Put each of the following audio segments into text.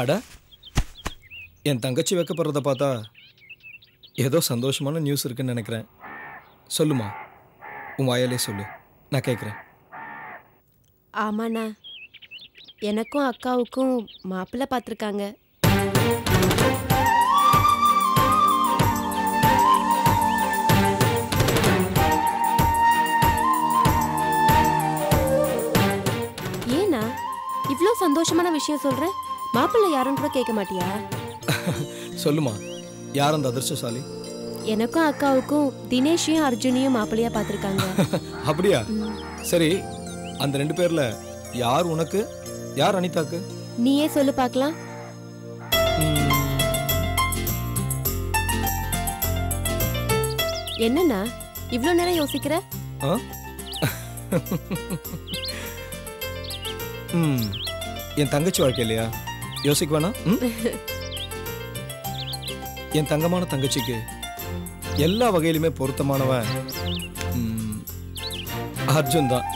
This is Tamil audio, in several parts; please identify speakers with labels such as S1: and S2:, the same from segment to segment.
S1: அட, என் தங்கச்சி வைக்கப்படுறத பார்த்தா ஏதோ சந்தோஷமான நியூஸ் இருக்குன்னு நினைக்கிறேன். சொல்லுமா, உன் வாயாலே சொல்லு, நான் கேட்குறேன்.
S2: ஆமாண்ணா, எனக்கும் அக்காவுக்கும் மாப்பிள்ளை பார்த்துருக்காங்க. ஏண்ணா இவ்வளோ சந்தோஷமான விஷயம் சொல்ற? மாப்பிள்ளை யாருன்னு கூட கேட்க மாட்டியா?
S1: சொல்லுமா, யார் அந்த அதிர்ஷ்டசாலி?
S2: எனக்கும் அக்காவுக்கும் தினேஷையும் அர்ஜுனையும் மாப்பிள்ளையா பார்த்துருக்காங்க.
S1: அப்படியா? சரி, அந்த 2 பேர்ல யார் உனக்கு, யார் அனிதாக்கு?
S2: நீயே சொல்லு பார்க்கலாம். என்னண்ணா இவ்வளோ நேரம் யோசிக்கிற?
S1: என் தங்கச்சி வாழ்க்கை இல்லையா, யோசிக்க வேணாம். என் தங்கமான தங்கச்சிக்கு எல்லா வகையிலுமே பொருத்தமானவன் அர்ஜுன் தான்.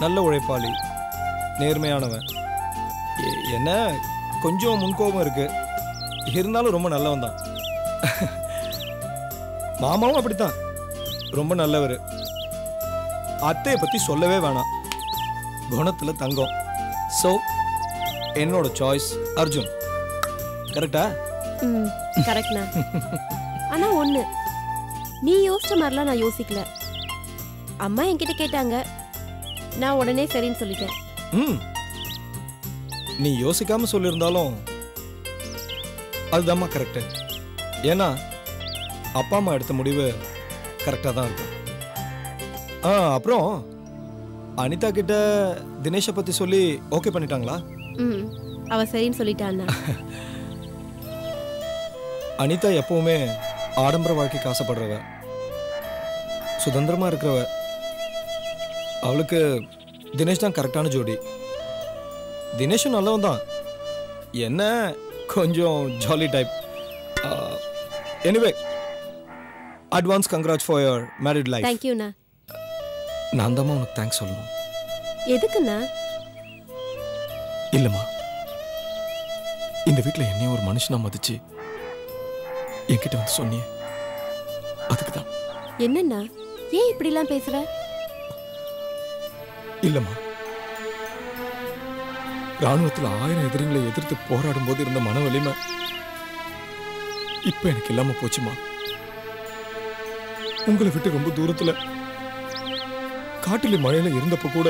S1: நல்ல உழைப்பாளி, நேர்மையானவன். என்ன கொஞ்சம் முன்கோபம் இருக்கு, இருந்தாலும் ரொம்ப நல்லவன் தான். மாமாவும் அப்படித்தான், ரொம்ப நல்லவர். அத்தையை பத்தி சொல்லவே வேணாம், குணத்துல தங்கம். ஸோ என்னோட சாய்ஸ் அர்ஜுன். கரெக்டா?
S2: கரெக்ட்ண்ணா. ஆனா ஒண்ணு, நீ யோசிச்ச மாதிரிலாம் நான் யோசிக்கல. அம்மா என்கிட்ட கேட்டாங்க, நான் உடனே சரின்னு சொல்லிட்டேன்.
S1: நீ யோசிக்காம சொல்லியிருந்தாலும் அதுதான்மா கரெக்டு. ஏன்னா அப்பா அம்மா எடுத்த முடிவு கரெக்டாக தான் இருக்கும். அப்புறம் அனிதா கிட்ட தினேஷை பத்தி சொல்லி ஓகே பண்ணிட்டாங்களா?
S2: அவ சரின்னு சொல்லிட்டான்னா.
S1: அனிதா எப்பவுமே ஆடம்பர வாழ்க்கைக்கு ஆசைப்படுறவ, சுதந்திரமா இருக்கிறவ. அவளுக்கு தினேஷ் தான் கரெக்டான ஜோடி. தினேஷும் நல்லவன் தான், என்ன கொஞ்சம் jolly type. Anyway, advance congrats for your married life.
S2: Thank யூண்ணா.
S1: நான் தான் உனக்கு தேங்க்ஸ் சொல்லணும்.
S2: எதுக்குண்ணா?
S1: இல்லம்மா, இந்த வீட்டில் என்னையும் ஒரு மனுஷனா மதிச்சு என்கிட்ட வந்து சொன்னியே, அதுக்கு தான்.
S2: என்னண்ணா ஏன் இப்படிலாம் பேசுற?
S1: இல்லம்மா, ராணுவத்தில் 1000 எதிரிகளை எதிர்த்து போராடும் போது இருந்த மன வலிமை இப்ப எனக்கு இல்லாம போச்சுமா. உங்களை விட்டு ரொம்ப தூரத்துல காட்டில மழையில இருந்தப்ப கூட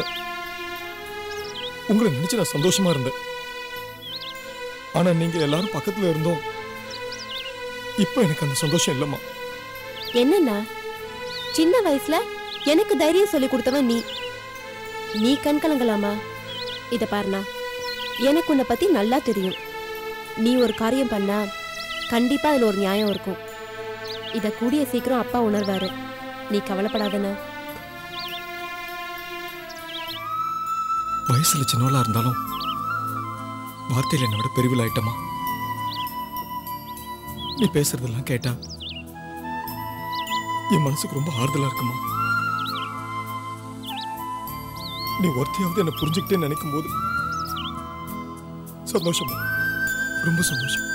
S1: உங்களை நினைச்சு நான் சந்தோஷமா இருந்தேன். ஆனா நீங்க எல்லாரும் பக்கத்துல இருந்தோம், இப்ப எனக்கு அந்த சந்தோஷம் இல்லம்மா.
S2: என்னண்ணா, சின்ன வயசுல எனக்கு தைரியம் சொல்லி கொடுத்தவன் நீ கண் கலங்கலாமா? இத பாருண்ணா, எனக்கு உன்னை பத்தி நல்லா தெரியும். நீ ஒரு காரியம் பண்ணா கண்டிப்பா அதுல ஒரு நியாயம் இருக்கும். இத கூடிய சீக்கிரம் அப்பா உணர்வாரு, நீ கவலைப்படாதண்ணா.
S1: வயசுல சின்னவளா இருந்தாலும் வார்த்தையில என்னோட பெருவில் ஆயிட்டமா. நீ பேசுறதெல்லாம் கேட்டா என் மனசுக்கு ரொம்ப ஆறுதலா இருக்குமா. நீ ஒருத்தையாவது என்ன புரிஞ்சுக்கிட்டே நினைக்கும் போது சந்தோஷமா, ரொம்ப சந்தோஷம்.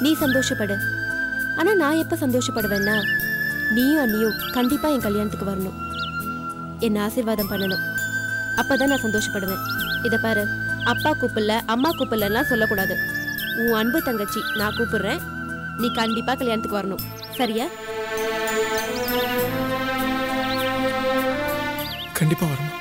S2: நீ சந்தோஷப்படு. ஆனா நான் எப்ப சந்தோஷப்படுவேன்னா, நீயும் அண்ணியும் கண்டிப்பா என் கல்யாணத்துக்கு வரணும், என்ன ஆசீர்வாதம் பண்ணணும். அப்பதான் நான் சந்தோஷப்படுவேன். இத பாரு, அப்பா கூப்பிடல அம்மா கூப்பிடலாம் சொல்லக்கூடாது. உன் அன்பு தங்கச்சி நான் கூப்பிடுறேன், நீ கண்டிப்பா கல்யாணத்துக்கு வரணும், சரியா?
S1: கண்டிப்பா வரணும்.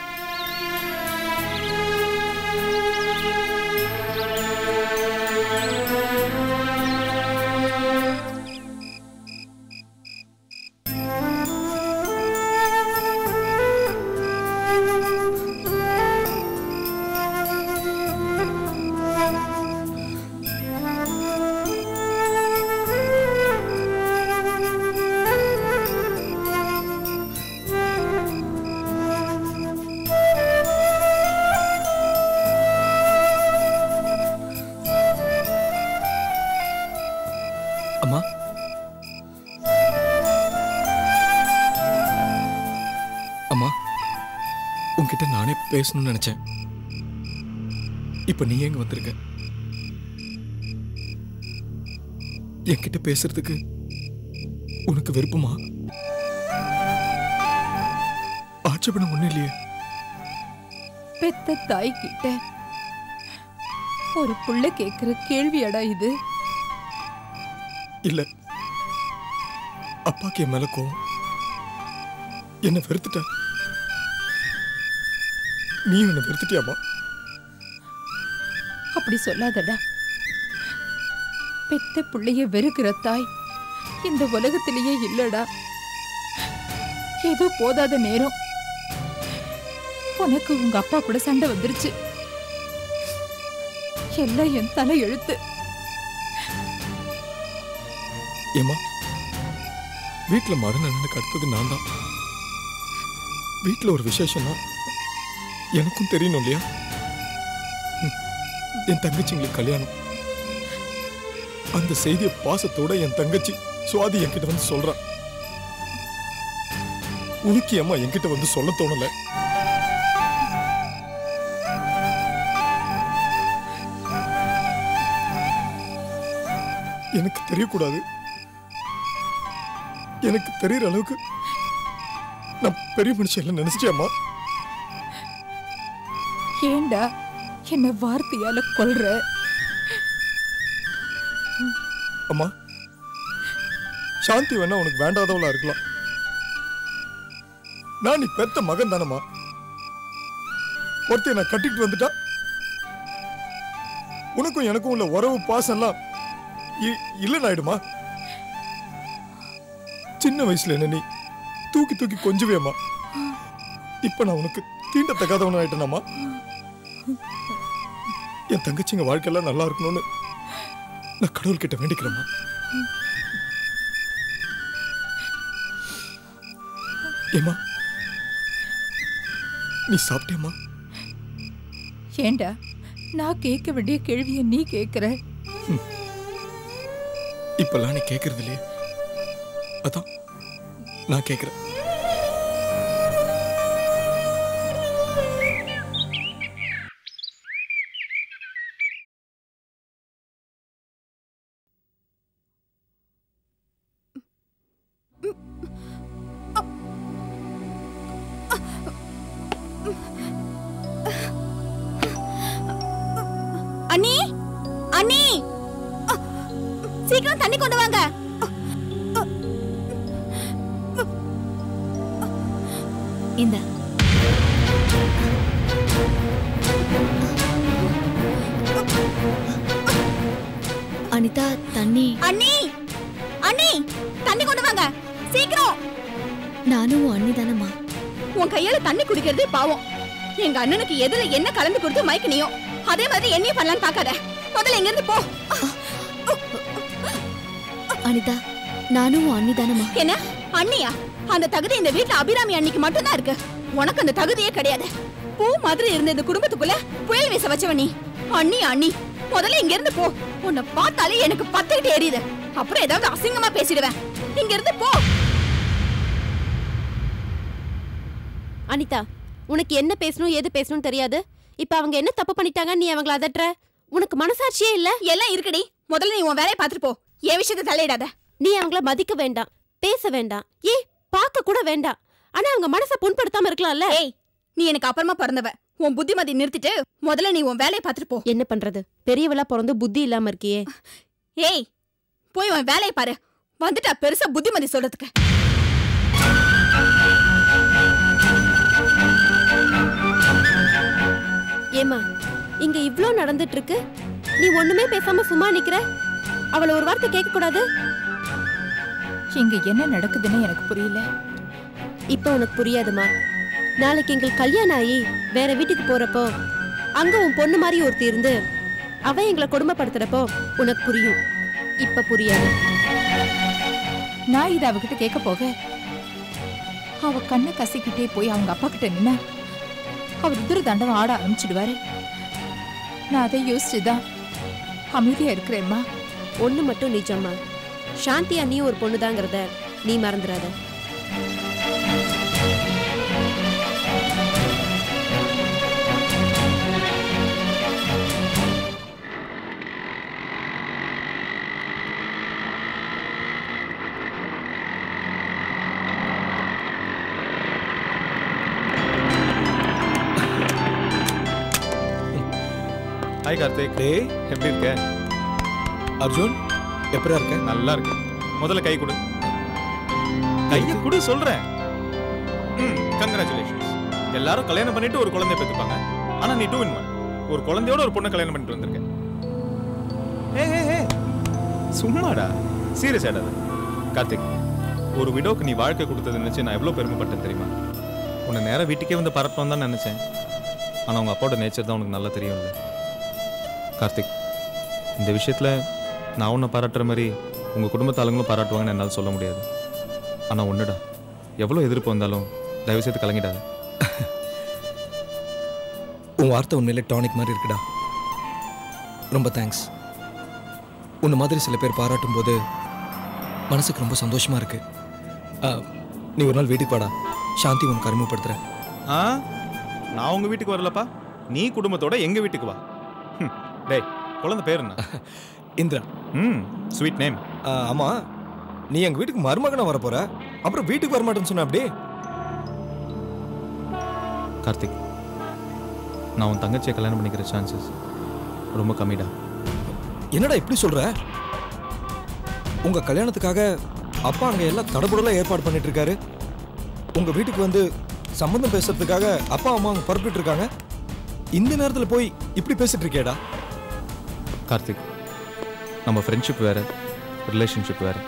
S1: அம்மா, உன்கிட்ட நானே பேசணும்னு நினைச்சேன். இப்ப நீ எங்க வந்திருக்க? என்கிட்ட பேசுறதுக்கு உனக்கு விருப்பமா? ஆட்சேபணம் ஒண்ணு இல்லையே.
S3: பெத்த தாய் கிட்ட ஒரு புள்ள கேக்குற கேள்வியாடா இது?
S1: இல்ல, அப்பாக்கு என் மேல கோவம். என்ன வெறுத்துட்ட. நீ என்ன வெறுத்துட்டியாமா?
S3: அப்படி சொல்லாதடா. பெத்த புள்ளைய வெறுக்கிற தாய் இந்த உலகத்திலேயே இல்லடா. ஏதோ போதாத நேரம் உனக்கு உங்க அப்பா கூட சண்டை வந்துருச்சு. எல்லாம் என் தலை எழுத்து.
S1: ஏமா, வீட்டுல மதன் அண்ணனுக்கு அடுத்தது நான் தான். வீட்டுல ஒரு விசேஷம்னா எனக்கும் தெரியணும் இல்லையா? என் தங்கச்சிங்களுக்கு கல்யாணம். அந்த செய்தியை பாசத்தோட என் தங்கச்சி சுவாதி என்கிட்ட வந்து சொல்றா. உனக்கு ஏமா என்கிட்ட வந்து சொல்ல தோணல? எனக்கு தெரியக்கூடாது. எனக்கு தெரியற அளவுக்கு நான் பெரிய மனுஷன் நினைச்சிட்டியாமா?
S3: ஏண்டா என்ன வார்த்தையால கொல்ற?
S1: அம்மா, சாந்தி வேணா உனக்கு வேண்டாதவளா இருக்கலாம். நான் நீ பெத்த மகன் தானம்மா. ஒருத்தைய நான் கட்டிட்டு வந்துட்டா உனக்கும் எனக்கும் உள்ள உறவு பாசம்லாம் இல்லைன்னு ஆயிடுமா? சின்ன வயசுல என்ன நீ தூக்கி தூக்கி கொஞ்சுவேம்மா. இப்ப நான் உனக்கு தீண்டத்தக்காதவன் ஆயிட்டேனாமா? என் தங்கச்சிங்க வாழ்க்கையெல்லாம் நல்லா இருக்கணும்னு நான் கடவுள்கிட்ட வேண்டிக்கிறேம்மா. ஏமா, நீ சாப்பிட்டேம்மா?
S3: ஏண்டா நான் கேட்க வேண்டிய கேள்வியை நீ கேட்கிற?
S1: இப்பெல்லாம் நீ கேட்கறது இல்லையே, அதான் நான் கேட்கிறேன்.
S2: அண்ணி, அண்ணி, சீக்கிரம் தண்ணி கொண்டு வாங்க. இந்த அனிதா, தண்ணி. அண்ணி, அண்ணி, தண்ணி கொண்டு வாங்க சீக்கிரம். நானும் அண்ணி தானம்மா. உன் கையால தண்ணி குடிக்கிறதே பாவம். எங்க அண்ணனுக்கு எதுல என்ன கலந்து கொடுத்து மயக்கினியோ அதே மாதிரி என்னையும் பண்ணலான்னு பாக்காத. முதல்ல எங்க இருந்து போ. அனிதா, நானும் அண்ணி தானம்மா. என்ன அண்ணியா? அந்த தகுதி இந்த வீட்டுல அபிராமி அண்ணிக்கு மட்டும்தான் இருக்கு. உனக்கு அந்த தகுதியே கிடையாது. பூ மாதிரி இருந்த இந்த குடும்பத்துக்குள்ள புயல் வீச வச்சவ நீ. அண்ணி அண்ணி, முதல்ல இங்க இருந்து போ. உன்னை பார்த்தாலே எனக்கு பத்துக்கிட்டு எரியுது. அப்புறம் ஏதாவது அசிங்கமா பேசிடுவேன். இங்க இருந்து போ. அனிதா, உனக்கு என்ன பேசணும் எது பேசணும் தெரியாது. இப்ப அவங்க என்ன தப்பு பண்ணிட்டாங்க நீ அவங்கள அதட்டுற? உனக்கு மனசாட்சியே இல்ல? எல்லாம் இருக்குடி. முதல்ல நீ உன் வேலையை பார்த்துட்டு போ. என் விஷயத்தை தலையிடாத. நீ அவங்கள மதிக்க வேண்டாம், பேச வேண்டாம், பார்க்க கூட வேண்டாம். ஆனா அவங்க மனசை புண்படுத்தாம இருக்கலாம்ல. ஏய், நீ எனக்கு அப்புறமா பிறந்தவ. உன் புத்திமதி நிறுத்திட்டு முதல்ல நீ உன் வேலையை பார்த்துட்டு போ. என்ன பண்றது, பெரியவளா பிறந்து புத்தி இல்லாம இருக்கியே. ஏய், போய் உன் வேலையை பாரு. வந்துட்டா பெருசா புத்திமதி சொல்றதுக்கு. ஏமா, இங்க இவ்ளோ நடந்துட்டு இருக்கு, நீ ஒண்ணுமே பேசாம சும்மா நிக்கிற? அவளை ஒரு வார்த்தை கேட்க கூடாது?
S3: இங்க என்ன நடக்குதுன்னு எனக்கு புரியல.
S2: இப்ப உனக்கு புரியாதுமா. நாளைக்கு எங்களுக்கு கல்யாணம் ஆகி வேற வீட்டுக்கு போறப்போ அங்க உன் பொண்ணு மாதிரி ஒருத்தி இருந்து அவ எங்களை கொடுமைப்படுத்துறப்போ உனக்கு புரியும். இப்ப புரியாது.
S3: நான் இதை அவகிட்ட கேட்க போக அவ கண்ணை கசிக்கிட்டே போய் அவங்க அப்பா கிட்ட நின்னா அவர் துர்தாண்டவம் ஆட ஆரம்பிச்சிடுவாரு. நான் அதை யோசிச்சுதான் அமைதியா இருக்கிறேம்மா.
S2: ஒண்ணு மட்டும் நிஜம்மா, சாந்தி அண்ணியும் ஒரு பொண்ணுதாங்கிறத நீ மறந்துடாத.
S4: ஹாய் கார்த்திக்.
S1: டேய்
S4: எப்படி இருக்க?
S1: அர்ஜுன் எப்படியா இருக்க?
S4: நல்லா இருக்கு. முதல்ல கை கொடு. கையை கொடு சொல்றேன். கங்க்ராச்சுலேஷன்ஸ். எல்லாரும் கல்யாணம் பண்ணிட்டு ஒரு குழந்தை பெற்றுப்பாங்க. ஆனா நீ 2 in 1. ஒரு குழந்தையோட ஒரு பொண்ணை கல்யாணம் பண்ணிட்டு வந்திருக்க. சும்மாடா, சீரியஸ் ஆடாது. கார்த்திக், ஒரு விடோக்கு நீ வாழ்க்கை கொடுத்தது நினைச்சு நான் எவ்வளவு பெருமைப்பட்டேன் தெரியுமா? உன்னை நேரம் வீட்டுக்கே வந்து பரட்டணும் தான் நினைச்சேன். ஆனா உங்க அப்பாவோட நேச்சர் தான் உனக்கு நல்லா தெரியும்ல. கார்த்திக், இந்த விஷயத்துல நான் உன்னை பாராட்டுற மாதிரி உங்க குடும்பத்தாளுங்களும் பாராட்டுவாங்கன்னு என்னால் சொல்ல முடியாது. ஆனா ஒண்ணுடா, எவ்வளவு எதிர்ப்பு வந்தாலும் தயவு செய்து கலங்கிடாத.
S1: உன் வார்த்தை உண்மையிலே டானிக் மாதிரி இருக்குடா. ரொம்ப தேங்க்ஸ். உன்னை மாதிரி சில பேர் பாராட்டும் போது மனசுக்கு ரொம்ப சந்தோஷமா இருக்கு. நீ ஒரு நாள் வீட்டுக்கு வாடா, சாந்தி உனக்கு அறிமுகப்படுத்துறேன்.
S4: நான் உங்க வீட்டுக்கு வரலப்பா, நீ குடும்பத்தோட எங்க வீட்டுக்கு வா. டேய், குழந்தை பேர் என்ன?
S1: இந்திரா.
S4: Sweet name.
S1: ஆமா, நீ எங்க வீட்டுக்கு மருமகனா வர போற, அப்புறம் வீட்டுக்கு வரமாட்டேன்னு சொன்ன அப்படி?
S4: கார்த்திக், நான் உன் தங்கச்சியை கல்யாணம் பண்ணிக்கிற சான்சஸ் ரொம்ப கம்மிடா.
S1: என்னடா இப்படி சொல்ற? உங்க கல்யாணத்துக்காக அப்பா அங்க எல்லாம் தடபுடலா ஏற்பாடு பண்ணிட்டு இருக்காரு. உங்க வீட்டுக்கு வந்து சம்பந்தம் பேசுறதுக்காக அப்பா அம்மா அங்க புறப்பட்டு இருக்காங்க. இந்த நேரத்துல போய் இப்படி பேசிட்டு இருக்கேடா.
S4: கார்த்திக், நம்ம ஃப்ரெண்ட்ஷிப் வேற, ரிலேஷன்ஷிப் வேற.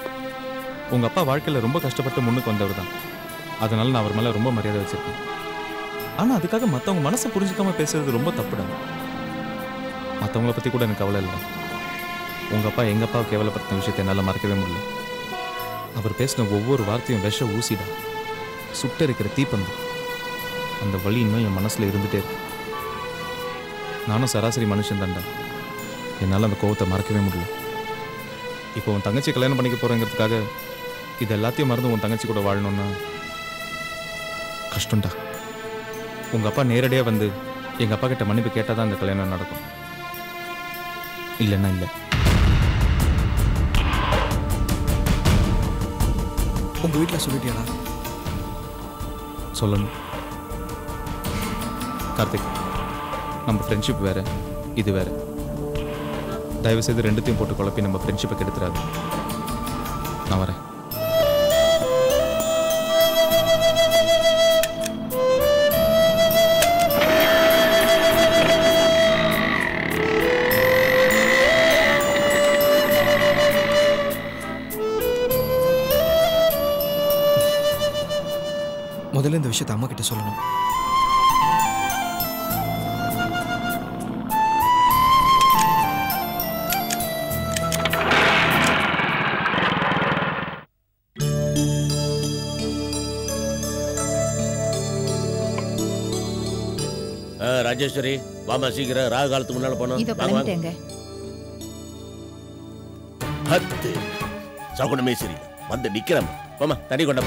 S4: உங்க அப்பா வாழ்க்கையில் ரொம்ப கஷ்டப்பட்டு முன்னுக்கு வந்தவர் தான். அதனால நான் அவர் மேலே ரொம்ப மரியாதை வச்சிருக்கேன். ஆனால் அதுக்காக மற்றவங்க மனசை புரிஞ்சுக்காம பேசுறது ரொம்ப தப்புடா. மற்றவங்கள பற்றி கூட எனக்கு கவலை இல்லை. உங்கள் அப்பா எங்கள் அப்பாவை கேவலப்படுத்தின விஷயத்தை என்னால் மறக்கவே முடியல. அவர் பேசின ஒவ்வொரு வார்த்தையும் விஷ ஊசிடா, சுட்டரிக்கிற தீப்பந்து. அந்த வலி இன்னும் என் மனசில் இருந்துகிட்டே இருக்கு. நானும் சராசரி மனுஷன் தான்டா, என்னால் அந்த கோவத்தை மறக்கவே முடியல. இப்போ உன் தங்கச்சி கல்யாணம் பண்ணிக்க போகிறேங்கிறதுக்காக இது எல்லாத்தையும் மறந்து உன் தங்கச்சி கூட வாழணும்னா கஷ்டம்டா. உங்கள் அப்பா நேரடியாக வந்து எங்கள் அப்பா கிட்ட மன்னிப்பு கேட்டால் தான் அந்த கல்யாணம் நடக்கும். இல்லைன்னா இல்லை.
S1: உங்கள் வீட்டில் சொல்லிட்டியாடா?
S4: சொல்லணும். கார்த்திக், நம்ம ஃப்ரெண்ட்ஷிப் வேறு, இது வேறு. தயவுசெய்து ரெண்டுத்தையும் போட்டு குழப்பி நம்ம ஃப்ரெண்ட்ஷிப்பை கெடுத்துறாது. நான் வரேன்.
S1: முதல்ல இந்த விஷயத்தை அம்மா கிட்ட சொல்லணும்.
S5: ராஜேஸ்வரி, வாமா சீக்கிரம், ராகு காலத்துக்கு முன்னால போனோம்.
S3: இதோ கிளம்பிட்டேங்க.
S5: ஹத்து சகுனமே சரி, வந்து நிக்கிறேன். போமா, தண்ணி கொண்ட.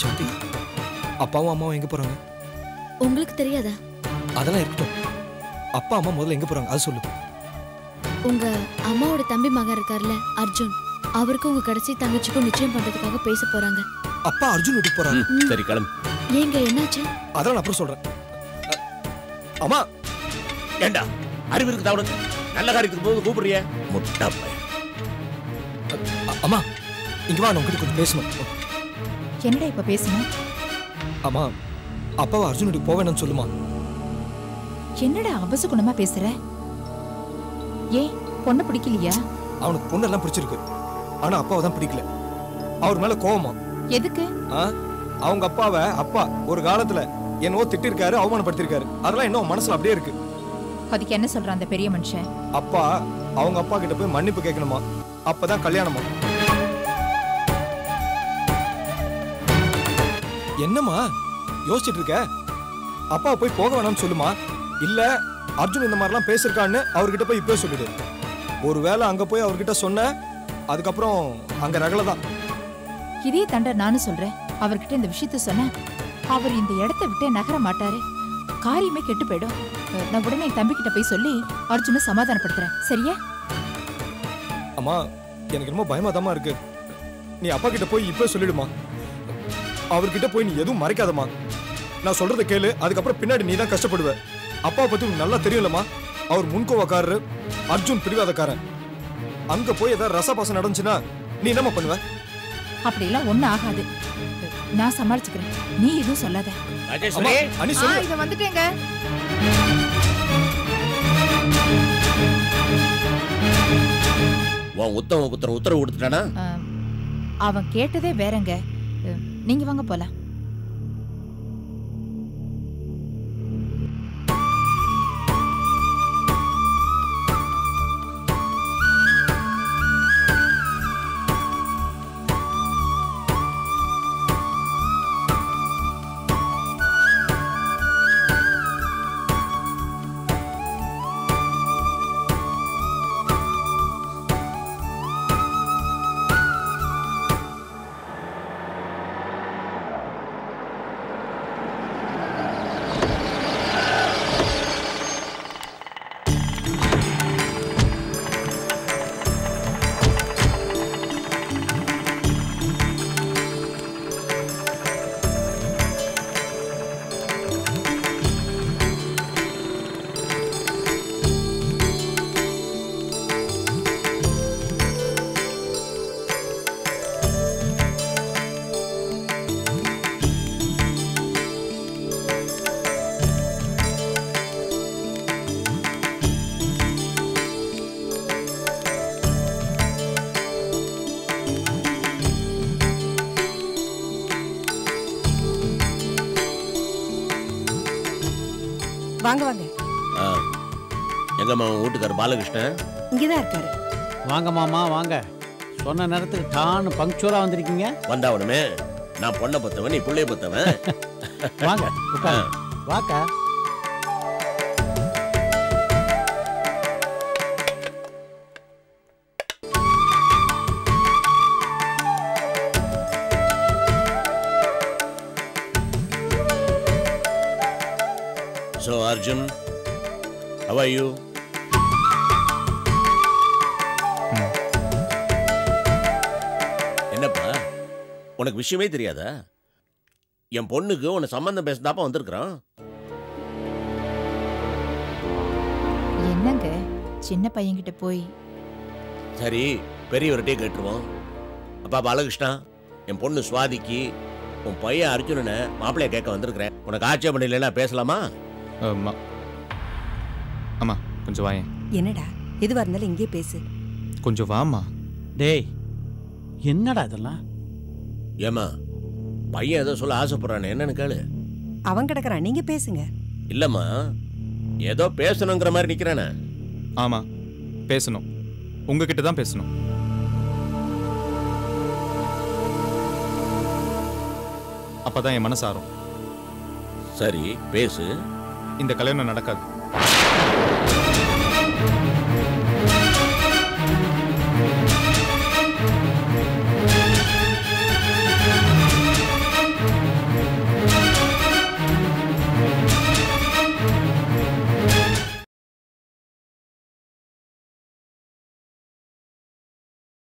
S1: சாந்தி, அப்பாவும் அம்மாவும் எங்க போறாங்க?
S2: உங்களுக்கு தெரியாதா?
S1: அதெல்லாம் இருக்கட்டும். அப்பா அம்மா முதல்ல எங்க போறாங்க அது சொல்லு.
S2: உங்க அம்மாவோட தம்பி மகன் இருக்கார்ல அர்ஜுன், அவருக்கும் உங்க கடைசி தங்கச்சிக்கும் நிச்சயம் பண்றதுக்காக பேச போறாங்க.
S1: அப்பா அர்ஜுன் வீட்டுக்கு போறாங்க.
S5: சரி கிளம்பு.
S2: ஏங்க என்னாச்சு?
S1: அதெல்லாம் நான் அப்புறம் சொல்றேன். அம்மா,
S5: ஏண்டா அறிவு இருக்குதா உனக்கு? நல்ல காரியத்துக்கு போது கூப்பிடுறிய முட்டா பையன்.
S1: அம்மா இங்க வா, நான் உங்ககிட்ட கொஞ்சம் பேசணும்.
S3: என்னடா இப்ப பேசணும்?
S1: அம்மா, அப்பாவை அர்ஜுன் வீட்டுக்கு போவேன்னு சொல்லுமா.
S3: என்னடா அபசகுணமா பேசுற? ஏன் பொண்ணு பிடிக்கலையா?
S1: அவனுக்கு பொண்ணெல்லாம் பிடிச்சிருக்கு, ஆனா அப்பாவை தான் பிடிக்கல. அவர் மேல கோவமா.
S3: எதுக்கு?
S1: அவங்க அப்பாவை அப்பா ஒரு காலத்துல என்னவோ திட்டிருக்காரு, அவமானப்படுத்திருக்காரு. அதெல்லாம் இன்னும் மனசுல அப்படியே இருக்கு.
S3: அதுக்கு என்ன சொல்றான் அந்த பெரிய மனுஷன்?
S1: அப்பா அவங்க அப்பா கிட்ட போய் மன்னிப்பு கேட்கணுமா, அப்பதான் கல்யாணமா. என்னம்மா யோசிச்சுட்டு இருக்க? அப்பாவை போய் போக வேணாம்னு சொல்லுமா. இல்ல அர்ஜுன் இந்த மாதிரிலாம் பேசிருக்கான்னு அவர்கிட்ட போய் இப்பவே சொல்லிடு. ஒருவேளை அங்க போய் அவர்கிட்ட சொன்ன, அதுக்கப்புறம் அங்க ரகலதான்.
S3: இதே தண்டை நானும் சொல்றேன். அவர்கிட்ட இந்த விஷயத்த சொன்ன அவர் இந்த இடத்த விட்டு நகர மாட்டாரு, காரியமே கெட்டு போயிடும். நான் உடனே என் தம்பி கிட்ட போய் சொல்லி அர்ஜுனை சமாதானப்படுத்துறேன், சரியா?
S1: அம்மா, எனக்கு ரொம்ப பயமாதாமா இருக்கு. நீ அப்பா கிட்ட போய் இப்பவே சொல்லிடுமா. அவர்கிட்ட போய் நீ எதுவும் மறைக்காதம்மா. நான் சொல்றத கேளு, அதுக்கப்புறம் பின்னாடி நீ தான் கஷ்டப்படுவ. அப்பாவை பத்தி உனக்கு நல்லா தெரியும்லம்மா. அவர் முன்கோவக்காரரு, அர்ஜுன் பிடிவாதக்காரன். அங்க போய் ஏதாவது ரசபாசம் நடந்துச்சுன்னா நீ என்னம்மா பண்ணுவ?
S3: அப்படியெல்லாம் ஒண்ணும் ஆகாது. நான் சமாளிச்சுக்கிறேன், நீ எதுவும் சொல்லாத.
S1: அம்மா, அனி சொல்லு.
S3: இத வந்துட்டேங்க.
S5: உன் உத்தம புத்திரன் உத்தரவு கொடுத்துட்டானா?
S3: அவன் கேட்டதே வேறங்க. நீங்க வாங்க போலாம்.
S6: வாங்க வாங்க.
S5: எங்கம்மா உன் வீட்டுக்காரர் பாலகிருஷ்ணன்?
S6: இங்கதான் இருக்காரு.
S7: வாங்க மாமா வாங்க. சொன்ன நேரத்துக்கு டான்னு பங்க்சுவலா வந்திருக்கீங்க.
S5: வந்தாவணுமே, நான் பொண்ணை பத்தவன், நீ பிள்ளைய பத்தவன்.
S7: வாங்க உட்காரு. வாக்கா.
S5: So Arjun, how are you? என்னப்பா, உனக்கு விஷயமே தெரியாதா? என் பொண்ணுக்கு உன்னை சம்பந்தம் பேசுதாப்பா வந்திருக்கிறான்.
S3: என்னங்க சின்ன பையன்கிட்ட போய்.
S5: சரி, பெரியவர்கிட்டே கேட்டுருவோம். அப்பா பாலகிருஷ்ணா, என் பொண்ணு சுவாதிக்கு உன் பையன் அர்ஜுனனை மாப்பிள்ளைய கேட்க வந்திருக்கிறேன். உனக்கு ஆட்சேபம் இல்லைன்னா பேசலாமா?
S4: அம்மா கொஞ்சம் வாயேன்.
S6: என்னடா எதுவா இருந்தாலும் இங்கே பேசு.
S4: கொஞ்சம் வாம்மா.
S7: டேய் என்னடா இதெல்லாம்?
S5: ஏமா, பையன் ஏதோ சொல்ல ஆசைப்படுறானே, என்னன்னு கேளு.
S6: அவன் கிடக்குறான், நீங்க பேசுங்க.
S5: இல்லம்மா, ஏதோ பேசணுங்கிற மாதிரி நிக்கிறானே.
S4: ஆமா, பேசணும். உங்ககிட்ட தான் பேசணும். அப்பதான் என் மனசு ஆறும்.
S5: சரி பேசு.
S4: இந்த கல்யாணம் நடக்காது.